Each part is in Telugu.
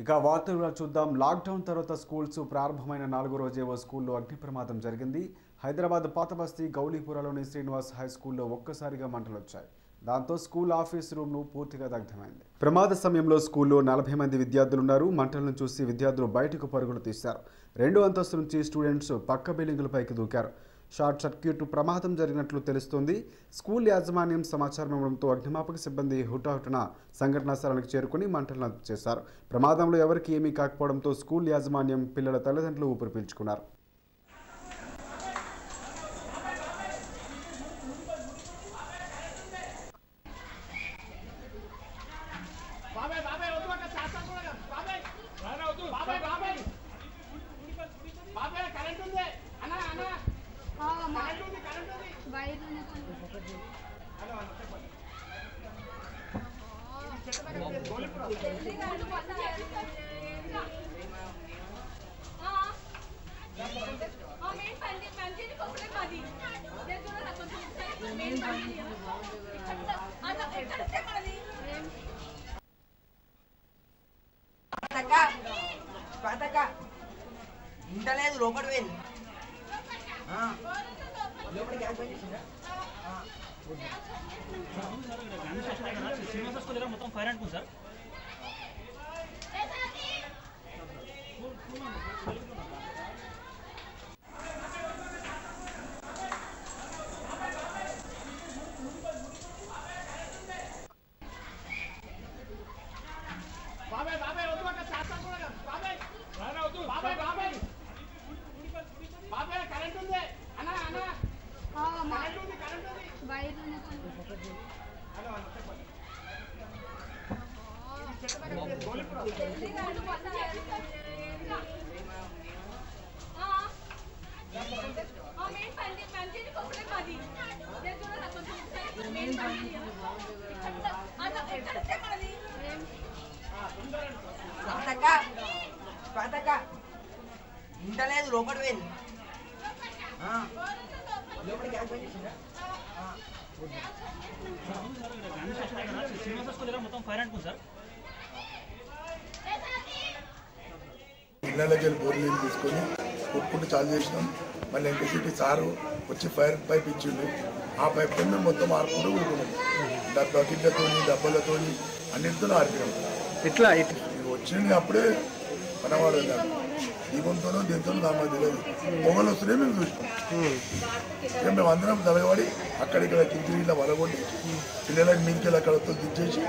ఇక వార్తలు చూద్దాం. లాక్డౌన్ తర్వాత స్కూల్స్ ప్రారంభమైన 4వ రోజే ఓ స్కూల్లో అగ్ని ప్రమాదం జరిగింది. హైదరాబాద్ పాతబస్తీ గౌలీపురలోని శ్రీనివాస్ హై స్కూల్లో ఒక్కసారిగా మంటలొచ్చాయి. దాంతో స్కూల్ ఆఫీస్ రూమ్ను పూర్తిగా దగ్ధమైంది. ప్రమాద సమయంలో స్కూల్లో 40 మంది విద్యార్థులున్నారు. మంటలను చూసి విద్యార్థులు బయటకు పరుగులు తీశారు. 2వ అంతస్తు నుంచి స్టూడెంట్స్ పక్క బిల్డింగులపైకి దూకారు. షార్ట్ సర్క్యూట్ ప్రమాదం జరిగినట్లు తెలుస్తోంది. స్కూల్ యాజమాన్యం సమాచారం ఇవ్వడంతో అగ్నిమాపక సిబ్బంది హుటాహుటిన సంఘటనా స్థలానికి చేరుకుని మంటలను అదుపు చేశారు. ప్రమాదంలో ఎవరికీ ఏమీ కాకపోవడంతో స్కూల్ యాజమాన్యం, పిల్లల తల్లిదండ్రులు ఊపిరి పీల్చుకున్నారు. ఇంటలేదు లోపడి వెళ్ళి లోపలికి మొత్తం ఫైర్ అనుకుంది సార్. ఇంటలేదు లోపడి వెళ్ళి లోపలికి మొత్తం ఫైర్ అనుకుంది సార్. ఇళ్ళకి వెళ్ళి బోర్లు నీళ్ళు తీసుకొని కొట్టుకుంటూ చాలు చేసినాం. మళ్ళీ ఎన్టీసీటీ సారు వచ్చి ఫైర్ పైప్ ఇచ్చిండు. ఆ పైప్తో మేము మొత్తం ఆడుకుంటూ ఊరుకున్నాం. బకెట్లతో, డబ్బాలతో అన్నింటితో ఆడిపోయాం. ఇట్లా వచ్చింది అప్పుడే పనవాడు దీపంతోనో దీంతో నాకు తెలియదు. పొగలు వస్తూనే మేము చూసినాం. ఇక మేము అందరం తలగబడి అక్కడిక్కడ కింది ఇలా వలగొట్టి పిల్లలకి మీదికెళ్ళి అక్కడ దించేసి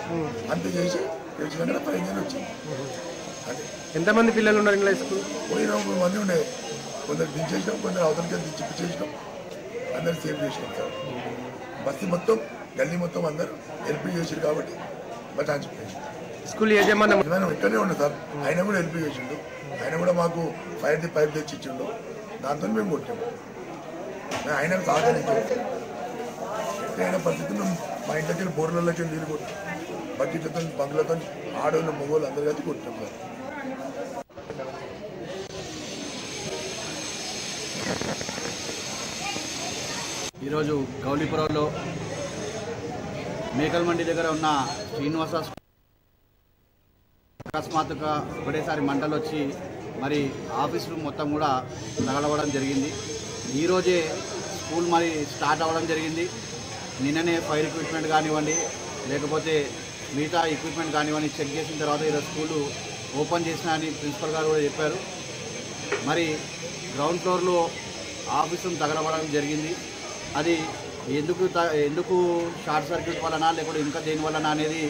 అంతే చేసి తెలిసినాక పైన వచ్చింది. ఎంతమంది పిల్లలు ఉన్నారు ఇంగ్లీష్ స్కూల్? పోయిన 3 మంది ఉండే. కొందరు దించేసినాం, కొందరు అవతలకి దించేసినాం, అందరు సేవ్ చేసినాం సార్. బస్తీ మొత్తం గల్లీ మొత్తం అందరూ హెల్ప్ చేసారు కాబట్టి బచాచిపోయింది. స్కూల్ యజమాని ఇక్కడనే ఉండే సార్, ఆయన కూడా హెల్ప్ చేసిండు. ఆయన కూడా మాకు ఫైర్ది పైప్ తెచ్చి ఇచ్చిండు. దాంతో మేము కొట్టాము. ఆయన సహకరించాం. ఎక్కడైనా పరిస్థితుల్లో మా ఇంట్లోకి బోర్లలోకి నీళ్ళు కొట్టాం. బకెట్లతో, బంగ్లతో ఆడవాళ్ళు మగవాళ్ళు అందరు కలిసి కొట్టాం సార్. ఈరోజు గౌలీపురంలో మేకల్ మండి దగ్గర ఉన్న శ్రీనివాస అకస్మాత్తుగా ఒకటేసారి మంటలు వచ్చి మరి ఆఫీస్ రూమ్ మొత్తం కూడా తగలవడం జరిగింది. ఈరోజే స్కూల్ మరి స్టార్ట్ అవ్వడం జరిగింది. నిన్ననే ఫైర్ ఎక్విప్మెంట్ కానివ్వండి, లేకపోతే మిగతా ఎక్విప్మెంట్ కానివ్వండి చెక్ చేసిన తర్వాత ఈరోజు స్కూలు ఓపెన్ చేసిన అని ప్రిన్సిపల్ గారు కూడా చెప్పారు. మరి గ్రౌండ్ ఫ్లోర్లో ఆఫీస్ రూమ్ తగలవడం జరిగింది. అది ఎందుకు షార్ట్ సర్క్యూట్ వలన లేకపోతే ఇంకా దేని వలన అనేది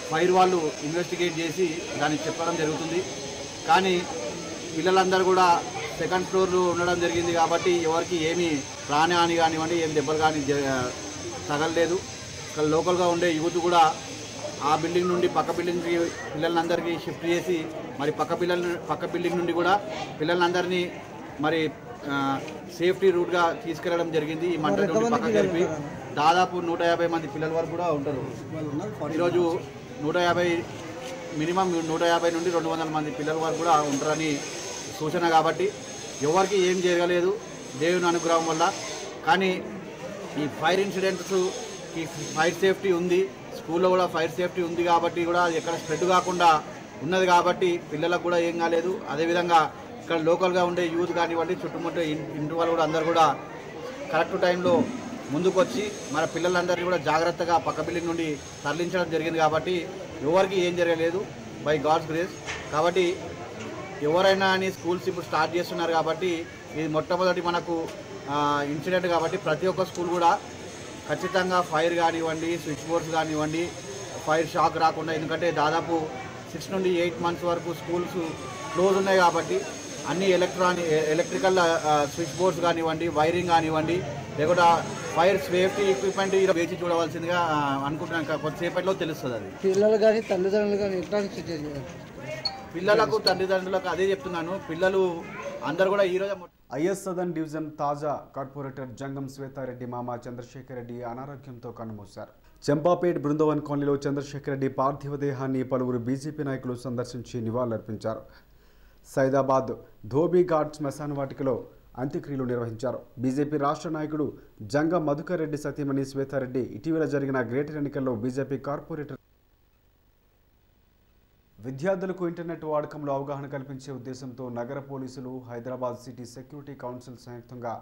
ఫైర్ వాళ్ళు ఇన్వెస్టిగేట్ చేసి దాన్ని చెప్పడం జరుగుతుంది. కానీ పిల్లలందరూ కూడా సెకండ్ ఫ్లోర్లో ఉండడం జరిగింది కాబట్టి ఎవరికి ఏమీ ప్రాణహాని కానివ్వండి, ఏం దెబ్బలు కానీ తగలలేదు. ఇక్కడ లోకల్గా ఉండే యూత్ కూడా ఆ బిల్డింగ్ నుండి పక్క బిల్డింగ్కి పిల్లలందరికీ షిఫ్ట్ చేసి మరి పక్క బిల్డింగ్ నుండి కూడా పిల్లలందరినీ మరి సేఫ్టీ రూట్గా తీసుకెళ్లడం జరిగింది. ఈ మంట నుండి పక్క జరిపి దాదాపు 150 మంది పిల్లల వరకు కూడా ఉంటారు. ఈరోజు 150 మినిమం 150 నుండి 200 మంది పిల్లల వరకు కూడా ఉంటారని సూచన. కాబట్టి ఎవరికి ఏం జరగలేదు దేవుని అనుగ్రహం వల్ల. కానీ ఈ ఫైర్ ఇన్సిడెంట్స్ ఈ ఫైర్ సేఫ్టీ ఉంది, స్కూల్లో కూడా ఫైర్ సేఫ్టీ ఉంది కాబట్టి కూడా ఎక్కడ స్ప్రెడ్ కాకుండా ఉన్నది కాబట్టి పిల్లలకు కూడా ఏం కాలేదు. అదేవిధంగా ఇక్కడ లోకల్గా ఉండే యూత్ కానివ్వండి, చుట్టుముట్టు ఇంటి వాళ్ళు కూడా అందరూ కూడా కరెక్ట్ టైంలో ముందుకు వచ్చి మన పిల్లలందరినీ కూడా జాగ్రత్తగా పక్క బిల్డింగ్ నుండి తరలించడం జరిగింది. కాబట్టి ఎవరికి ఏం జరగలేదు బై గాడ్స్ గ్రేస్. కాబట్టి ఎవరైనా అని స్కూల్స్ ఇప్పుడు స్టార్ట్ చేస్తున్నారు కాబట్టి ఇది మొట్టమొదటి మనకు ఇన్సిడెంట్ కాబట్టి ప్రతి ఒక్క స్కూల్ కూడా ఖచ్చితంగా ఫైర్ కానివ్వండి, స్విచ్ బోర్డ్స్ కానివ్వండి, ఫైర్ షాక్ రాకుండా, ఎందుకంటే దాదాపు 6 నుండి 8 మంత్స్ వరకు స్కూల్స్ క్లోజ్ ఉన్నాయి కాబట్టి అన్ని ఎలక్ట్రికల్ స్విచ్ బోర్డ్స్ కానివ్వండి, వైరింగ్ కానివ్వండి, లేకుండా ఫైర్ సేఫ్టీ ఎక్విప్మెంట్ వేచి చూడవలసిందిగా అనుకుంటున్నాను. కొద్దిసేపట్లో తెలుస్తుంది. అది పిల్లలు కానీ తల్లిదండ్రులు కానీ ఎట్లా పిల్లలకు తల్లిదండ్రులకు అదే చెప్తున్నాను. పిల్లలు అందరు కూడా ఈరోజు ఐఎస్ సదర్న్ డివిజన్ తాజా కార్పొరేటర్ జంగం శ్వేతారెడ్డి మామ చంద్రశేఖర్ రెడ్డి అనారోగ్యంతో కన్నుమూశారు. చంపాపేట్ బృందావన్ కాలనీలో చంద్రశేఖర్ రెడ్డి పార్థివ దేహాన్ని పలువురు బీజేపీ నాయకులు సందర్శించి నివాళులర్పించారు. సైదాబాద్ ధోబీఘాట్ శ్మశాన వాటికలో అంత్యక్రియలు నిర్వహించారు. బీజేపీ రాష్ట్ర నాయకుడు జంగం మధుకర్ రెడ్డి సతీమణి శ్వేతారెడ్డి ఇటీవల జరిగిన గ్రేటర్ ఎన్నికల్లో బీజేపీ కార్పొరేటర్. విద్యార్థులకు ఇంటర్నెట్ వాడకంలో అవగాహన కల్పించే ఉద్దేశంతో నగర పోలీసులు, హైదరాబాద్ సిటీ సెక్యూరిటీ కౌన్సిల్ సంయుక్తంగా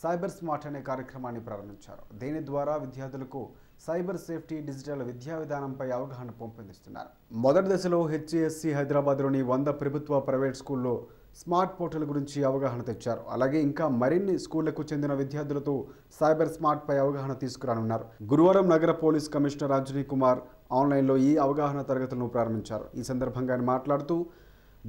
సైబర్ స్మార్ట్ అనే కార్యక్రమాన్ని ప్రారంభించారు. దీని ద్వారా విద్యార్థులకు సైబర్ సేఫ్టీ, డిజిటల్ విద్యా విధానంపై అవగాహన పెంపొందిస్తున్నారు. మొదటి దశలో హెచ్ఈఎస్సి హైదరాబాద్లోని 100 ప్రభుత్వ, ప్రైవేట్ స్కూల్లో స్మార్ట్ పోర్టల్ గురించి అవగాహన తెచ్చారు. అలాగే ఇంకా మరిన్ని స్కూళ్లకు చెందిన విద్యార్థులతో సైబర్ స్మార్ట్ పై అవగాహన తీసుకురానున్నారు. గురువారం నగర పోలీస్ కమిషనర్ అంజనీ కుమార్ ఆన్లైన్లో ఈ అవగాహన తరగతులను ప్రారంభించారు. ఈ సందర్భంగా ఆయన మాట్లాడుతూ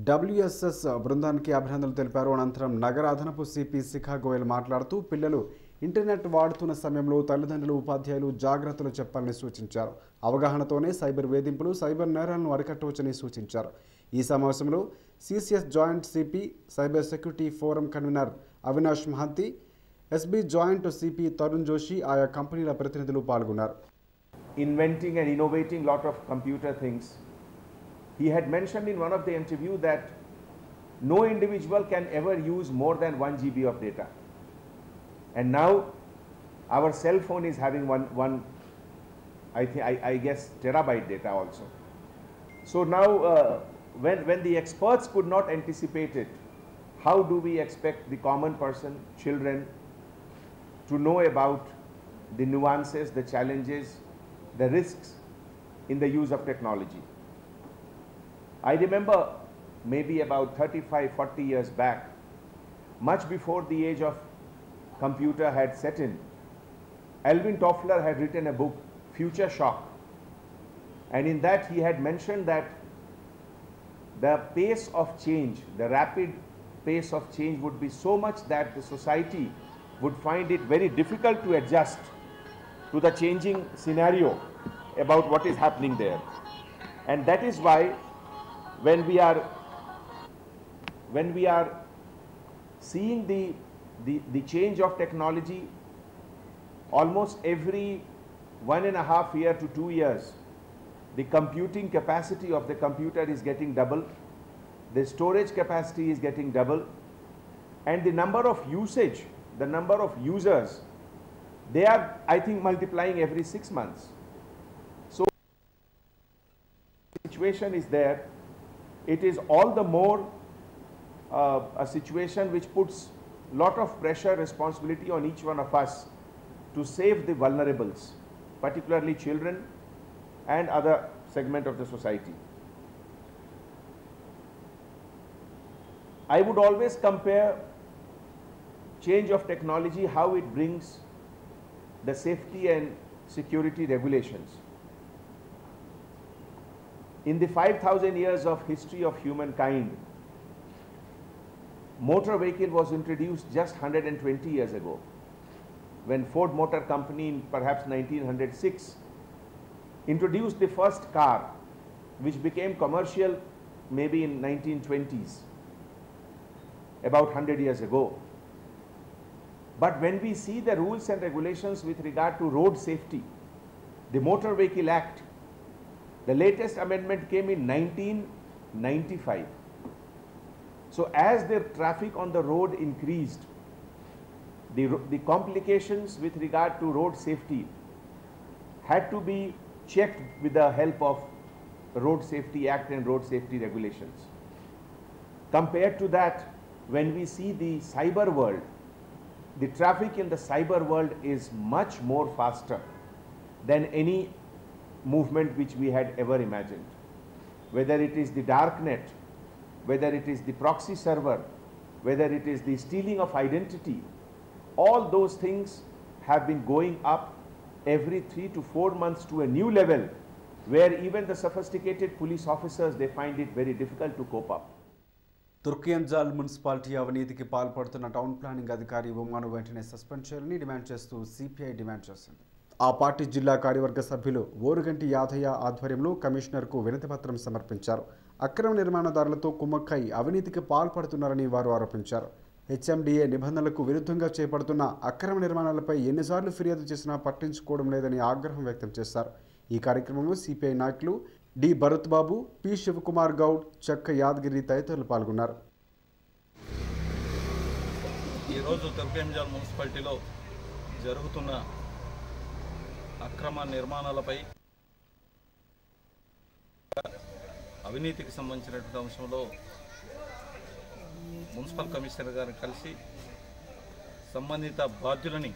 డబ్ల్యూఎస్ఎస్ బృందానికి అభినందనలు తెలిపారు. అనంతరం నగర అదనపు సిపి శిఖా గోయల్ మాట్లాడుతూ పిల్లలు ఇంటర్నెట్ వాడుతున్న సమయంలో తల్లిదండ్రులు, ఉపాధ్యాయులు జాగ్రత్తలు చెప్పాలని సూచించారు. అవగాహనతోనే సైబర్ వేధింపులు, సైబర్ నేరాలను అరికట్టవచ్చని సూచించారు. ఈ సమావేశంలో CCS joint CP, cyber security forum convener Avinash Mahanti, SB joint CP Tarun Joshi, ఆయా కంపెనీల ప్రతినిధులు పాల్గొన్నారు. Inventing and innovating lot of computer things. He had mentioned in one of the interview that no individual can ever use more than 1 GB of data. And now our cell phone is having one I guess terabyte data also. So now when the experts could not anticipate it, how do we expect the common person, children, to know about the nuances, the challenges, the risks in the use of technology? I remember maybe about 35-40 years back, much before the age of computer had set in, Alvin Toffler had written a book, Future Shock, and in that he had mentioned that the pace of change, the rapid pace of change would be so much that the society would find it very difficult to adjust to the changing scenario about what is happening there. And that is why when we are seeing the change of technology, almost every 1.5 year to 2 years, the computing capacity of the computer is getting double, the storage capacity is getting double, and the number of usage, the number of users, they are, I think, multiplying every 6 months. So the situation is there. It is all the more a situation which puts lot of pressure, responsibility on each one of us to save the vulnerables, particularly children and other segment of the society. I would always compare change of technology, how it brings the safety and security regulations. In the 5,000 years of history of humankind, motor vehicle was introduced just 120 years ago, when Ford Motor Company in perhaps 1906 introduced the first car, which became commercial maybe in 1920s, about 100 years ago. But when we see the rules and regulations with regard to road safety, the Motor Vehicle Act, the latest amendment came in 1995. So as the traffic on the road increased, the complications with regard to road safety had to be checked with the help of Road Safety Act and road safety regulations. Compared to that, when we see the cyber world, the traffic in the cyber world is much more faster than any movement which we had ever imagined. Whether it is the dark net, whether it is the proxy server, whether it is the stealing of identity, all those things have been going up every 3 to 4 months to a new level where even the sophisticated police officers, they find it very difficult to cope up. Turkayamjal municipality అవినీతికి పాల్పడుతున్న టౌన్ ప్లానింగ్ అధికారి ఉమాను వెంటనే సస్పెండ్ చేయాలని డిమాండ్ చేస్తూ సిపిఐ డిమాండ్ చేసింది. ఆ పార్టీ జిల్లా కార్యవర్గ సభ్యులు ఓరుగంటి యాదయ్య ఆధ్వర్యంలో కమిషనర్కు వినతిపత్రం సమర్పించారు. అక్రమ నిర్మాణదారులతో కుమ్మక్కై అవినీతికి పాల్పడుతున్నారని వారు ఆరోపించారు. హెచ్ఎండిఏ నిబంధనలకు విరుద్ధంగా చేపడుతున్న అక్రమ నిర్మాణాలపై ఎన్నిసార్లు ఫిర్యాదు చేసినా పట్టించుకోవడం లేదని ఆగ్రహం వ్యక్తం చేశారు. ఈ కార్యక్రమంలో సిపిఐ నాయకులు డి భరత్ బాబు, పి శివకుమార్ గౌడ్, చక్క యాదగిరి తదితరులు పాల్గొన్నారు. ఈరోజు తుర్కియంజాల్ మున్సిపాలిటీలో జరుగుతున్న అక్రమ నిర్మాణాలపై అవినీతికి సంబంధించినటువంటి అంశంలో మున్సిపల్ కమిషనర్ గారిని కలిసి సంబంధిత బాధ్యులని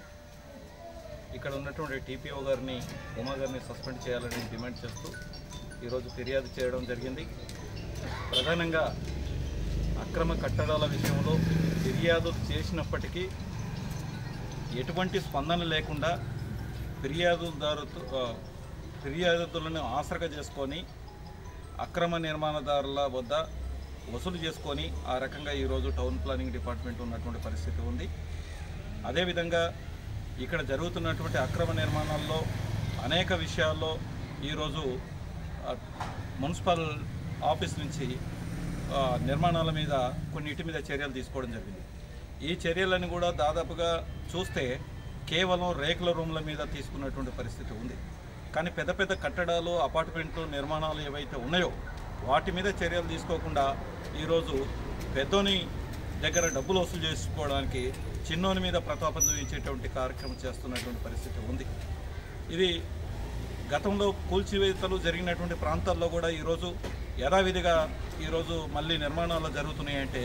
ఇక్కడ ఉన్నటువంటి టీపీఓ గారిని, ఉమా గారిని సస్పెండ్ చేయాలని డిమాండ్ చేస్తూ ఈరోజు ఫిర్యాదు చేయడం జరిగింది. ప్రధానంగా అక్రమ కట్టడాల విషయంలో ఫిర్యాదు చేసినప్పటికీ ఎటువంటి స్పందన లేకుండా ఫిర్యాదులను ఆసరగా చేసుకొని అక్రమ నిర్మాణదారుల వద్ద వసూలు చేసుకొని ఆ రకంగా ఈరోజు టౌన్ ప్లానింగ్ డిపార్ట్మెంట్ ఉన్నటువంటి పరిస్థితి ఉంది. అదేవిధంగా ఇక్కడ జరుగుతున్నటువంటి అక్రమ నిర్మాణాల్లో అనేక విషయాల్లో ఈరోజు మున్సిపల్ ఆఫీస్ నుంచి నిర్మాణాల మీద కొన్నిటి మీద చర్యలు తీసుకోవడం జరిగింది. ఈ చర్యలను కూడా దాదాపుగా చూస్తే కేవలం రేకుల రూమ్ల మీద తీసుకున్నటువంటి పరిస్థితి ఉంది. కానీ పెద్ద పెద్ద కట్టడాలు, అపార్ట్మెంట్లు నిర్మాణాలు ఏవైతే ఉన్నాయో వాటి మీద చర్యలు తీసుకోకుండా ఈరోజు పెద్దోని దగ్గర డబ్బులు వసూలు చేసుకోవడానికి చిన్నోని మీద ప్రతాపం చూపించేటువంటి కార్యక్రమం చేస్తున్నటువంటి పరిస్థితి ఉంది. ఇది గతంలో కూల్చివేతలు జరిగినటువంటి ప్రాంతాల్లో కూడా ఈరోజు యథావిధిగా ఈరోజు మళ్ళీ నిర్మాణాలు జరుగుతున్నాయంటే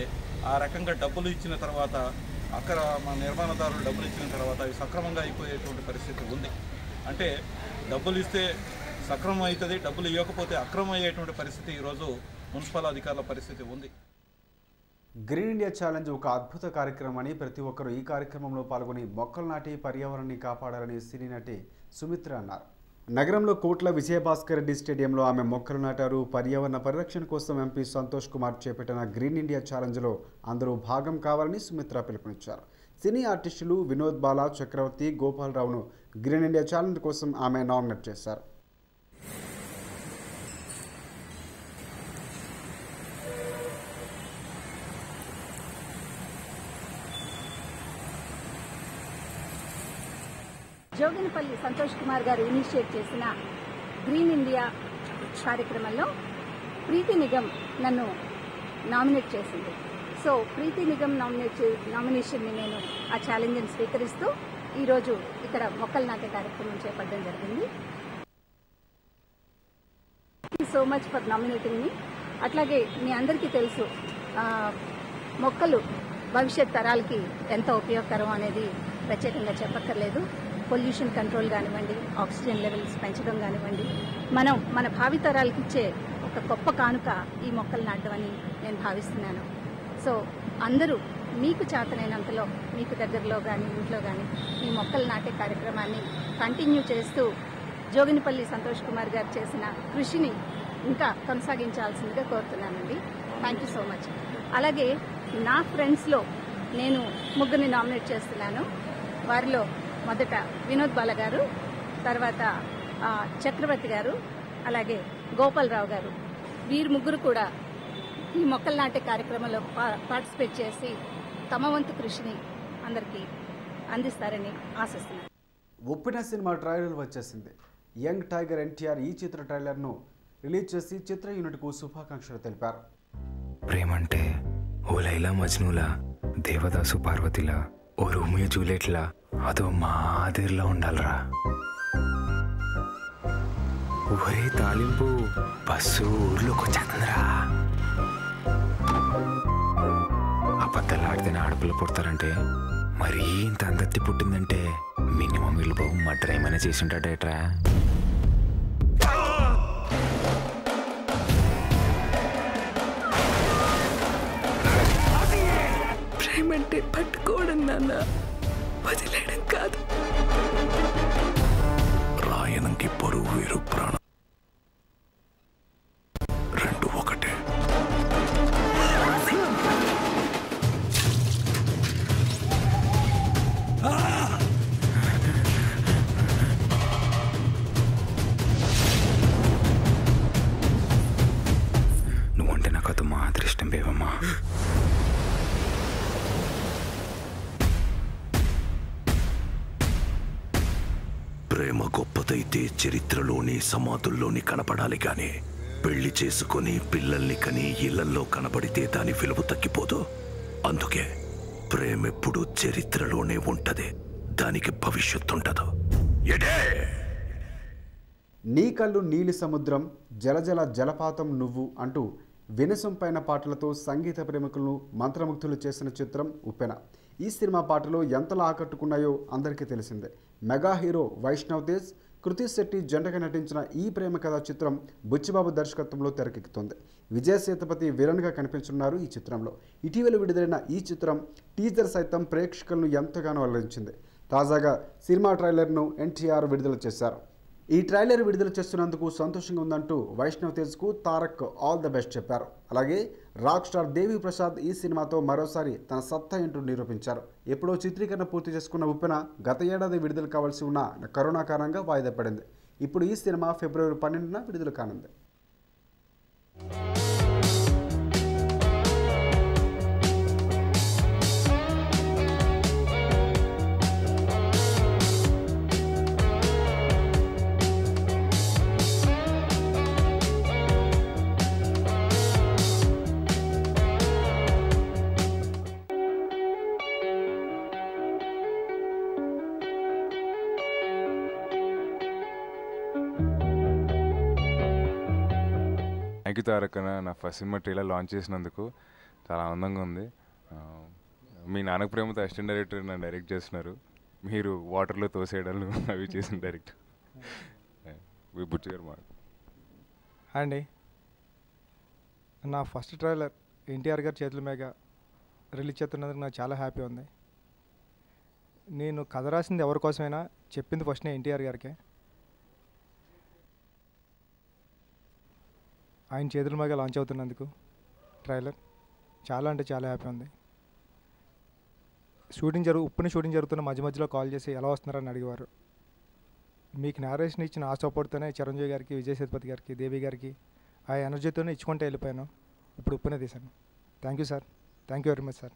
ఆ రకంగా డబ్బులు ఇచ్చిన తర్వాత అక్రమ నిర్మాణదారులు డబ్బులు ఇచ్చిన తర్వాత అవి సక్రమంగా అయిపోయేటువంటి పరిస్థితి ఉంది. అంటే డబ్బులు ఇస్తే సక్రమం అవుతుంది, డబ్బులు ఇవ్వకపోతే అక్రమం అయ్యేటువంటి పరిస్థితి ఈరోజు మున్సిపల్ అధికారుల పరిస్థితి ఉంది. గ్రీన్ ఇండియా ఛాలెంజ్ ఒక అద్భుత కార్యక్రమం అని ప్రతి ఒక్కరూ ఈ కార్యక్రమంలో పాల్గొని మొక్కలు నాటి పర్యావరణాన్ని కాపాడాలని సినీ నటి సుమిత్ర అన్నారు. నగరంలో కోట్ల విజయభాస్కర్ రెడ్డి స్టేడియంలో ఆమె మొక్కలు నాటారు. పర్యావరణ పరిరక్షణ కోసం ఎంపీ సంతోష్ కుమార్ చేపట్టిన గ్రీన్ ఇండియా ఛాలెంజ్లో అందరూ భాగం కావాలని సుమిత్ర పిలుపునిచ్చారు. సినీ ఆర్టిస్టులు వినోద్ బాలా, చక్రవర్తి, గోపాలరావును గ్రీన్ ఇండియా ఛాలెంజ్ కోసం ఆమె నామినేట్ చేశారు. జోగినపల్లి సంతోష్ కుమార్ గారు ఇనిషియేట్ చేసిన గ్రీన్ ఇండియా కార్యక్రమంలో ప్రీతి నిగమ్ నన్ను నామినేట్ చేసింది. సో ప్రీతి నిగమ్ నామినేషన్ని నేను ఆ ఛాలెంజ్ని స్వీకరిస్తూ ఈరోజు ఇక్కడ మొక్కలు నాటే కార్యక్రమం చేపట్టడం జరిగింది. Thank you so much for nominating me. అట్లాగే మీ అందరికీ తెలుసు మొక్కలు భవిష్యత్ తరాలకి ఎంత ఉపయోగకరం అనేది ప్రత్యేకంగా చెప్పక్కర్లేదు. పొల్యూషన్ కంట్రోల్ కానివ్వండి, ఆక్సిజన్ లెవెల్స్ పెంచడం కానివ్వండి, మనం మన భావితరాలకు ఇచ్చే ఒక గొప్ప కానుక ఈ మొక్కలు నాటడం అని నేను భావిస్తున్నాను. సో అందరూ మీకు చేతనైనంతలో మీకు దగ్గరలో కానీ ఇంట్లో కానీ ఈ మొక్కలు నాటే కార్యక్రమాన్ని కంటిన్యూ చేస్తూ జోగినపల్లి సంతోష్ కుమార్ గారు చేసిన కృషిని ఇంకా కొనసాగించాల్సిందిగా కోరుతున్నానండి. Thank you so much. అలాగే నా ఫ్రెండ్స్లో నేను ముగ్గురిని నామినేట్ చేస్తున్నాను. వారిలో మొదట వినోద్ బాల గారు, తర్వాత చక్రవర్తి గారు, అలాగే గోపాలరావు గారు. వీరు ముగ్గురు కూడా ఈ మొక్కలు నాటే కార్యక్రమంలో పార్టిసిపేట్ చేసి తమ వంతు కృషిని అందరికీ అందిస్తారని ఆశిస్తున్నాను. ఉప్పిన సినిమా ట్రైలర్ వచ్చేసింది. యంగ్ టైగర్ ఎన్టీఆర్ ఈ చిత్ర ట్రైలర్ను రిలీజ్ చేసి చిత్ర యూనిట్కు శుభాకాంక్షలు తెలిపారు. ప్రేమంటే ఓ లైలా మజ్నూలా, దేవదాసు పార్వతిలా, ఓ రోమియో జూలియట్లా, అదో మాదిరిలో ఉండాలరా. ఒరే తాలింపు బస్సు ఊర్లోకి వచ్చేస్తుందిరా. అబద్ధాలు ఆడితేనే ఆడపిల్ల పుడతారంటే మరీ ఇంత అందత్తి పుట్టిందంటే మినిమం వీళ్ళు బాబు మర్డర్ ఏమైనా చేసి ఉంటాడేట్రా. ప్రేమంటే పట్టుకోవడం నాన్న, వదిలేయడం కాదు. రాయనంకి పరువు వేరు, ప్రాణం రెండు ఒకటే. నువ్వంటే నాకు అది మా అదృష్టం బేవమ్మా. ప్రేమ గొప్పదైతే చరిత్రలోని సమాధుల్లోని కనపడాలి కానీ పెళ్లి చేసుకుని పిల్లల్ని కని ఇళ్లల్లో కనబడితే దాని విలువ తగ్గిపోదు. అందుకే ప్రేమెప్పుడు చరిత్రలోనే ఉంటది, దానికి భవిష్యత్తు ఉండదు. నీ కళ్ళు నీలి సముద్రం, జలజల జలపాతం నువ్వు అంటూ వినసొంపైన పాటలతో సంగీత ప్రేమికులను మంత్రముగ్ధులు చేసిన చిత్రం ఉప్పెన. ఈ సినిమా పాటలు ఎంతలా ఆకట్టుకున్నాయో అందరికీ తెలిసిందే. మెగా హీరో వైష్ణవ్ తేజ్, కృతి శెట్టి జంటగా నటించిన ఈ ప్రేమ కథా చిత్రం బుచ్చిబాబు దర్శకత్వంలో తెరకెక్కుతుంది. విజయ్ సేతుపతి విలన్గా కనిపించున్నారు ఈ చిత్రంలో. ఇటీవల విడుదలైన ఈ చిత్రం టీజర్ సైతం ప్రేక్షకులను ఎంతగానో అలరించింది. తాజాగా సినిమా ట్రైలర్ను ఎన్టీఆర్ విడుదల చేశారు. ఈ ట్రైలర్ విడుదల చేస్తున్నందుకు సంతోషంగా ఉందంటూ వైష్ణవ్ తేజ్కు తారక్ ఆల్ ద బెస్ట్ చెప్పారు. అలాగే రాక్ స్టార్ దేవి ప్రసాద్ ఈ సినిమాతో మరోసారి తన సత్తా ఏంటూ నిరూపించారు. ఎప్పుడో చిత్రీకరణ పూర్తి చేసుకున్న ఉప్పెన గత ఏడాది విడుదల కావాల్సి ఉన్న కరోనా కారణంగా వాయిదా పడింది. ఇప్పుడు ఈ సినిమా ఫిబ్రవరి 12న విడుదల కానుంది. థ్యాంక్ యూ తారక్ అన్న, నా ఫస్ట్ సినిమా ట్రైలర్ లాంచ్ చేసినందుకు చాలా ఆనందంగా ఉంది. మీ నాన్నకు ప్రేమతో అసిస్టెంట్ డైరెక్టర్ నన్ను డైరెక్ట్ చేస్తున్నారు. మీరు వాటర్లో తోసేయడాలు అవి చేసిన డైరెక్టర్ బుచ్చి గారు మాట. అండి, నా ఫస్ట్ ట్రైలర్ ఎన్టీఆర్ గారి చేతుల మీద రిలీజ్ చేస్తున్నందుకు నాకు చాలా హ్యాపీ ఉంది. నేను కథ రాసింది ఎవరి కోసమైనా చెప్పింది ఫస్ట్ ఎన్టీఆర్ గారికే. ఆయన చేతుల మీద లాంచ్ అవుతున్నందుకు ట్రైలర్ చాలా అంటే చాలా హ్యాపీ ఉంది. ఉప్పుని షూటింగ్ జరుగుతున్న మధ్యలో కాల్ చేసి ఎలా వస్తున్నారని అడిగేవారు. మీకు నేరేషన్ ఇచ్చిన ఆ సపోర్ట్తోనే చిరంజీవి గారికి, విజయ్ సేతుపతి గారికి, దేవి గారికి ఆ ఎనర్జీతోనే ఇచ్చుకుంటే వెళ్ళిపోయాను. ఇప్పుడు ఉప్పునే తీశాను. Thank you sir, thank you very much sir.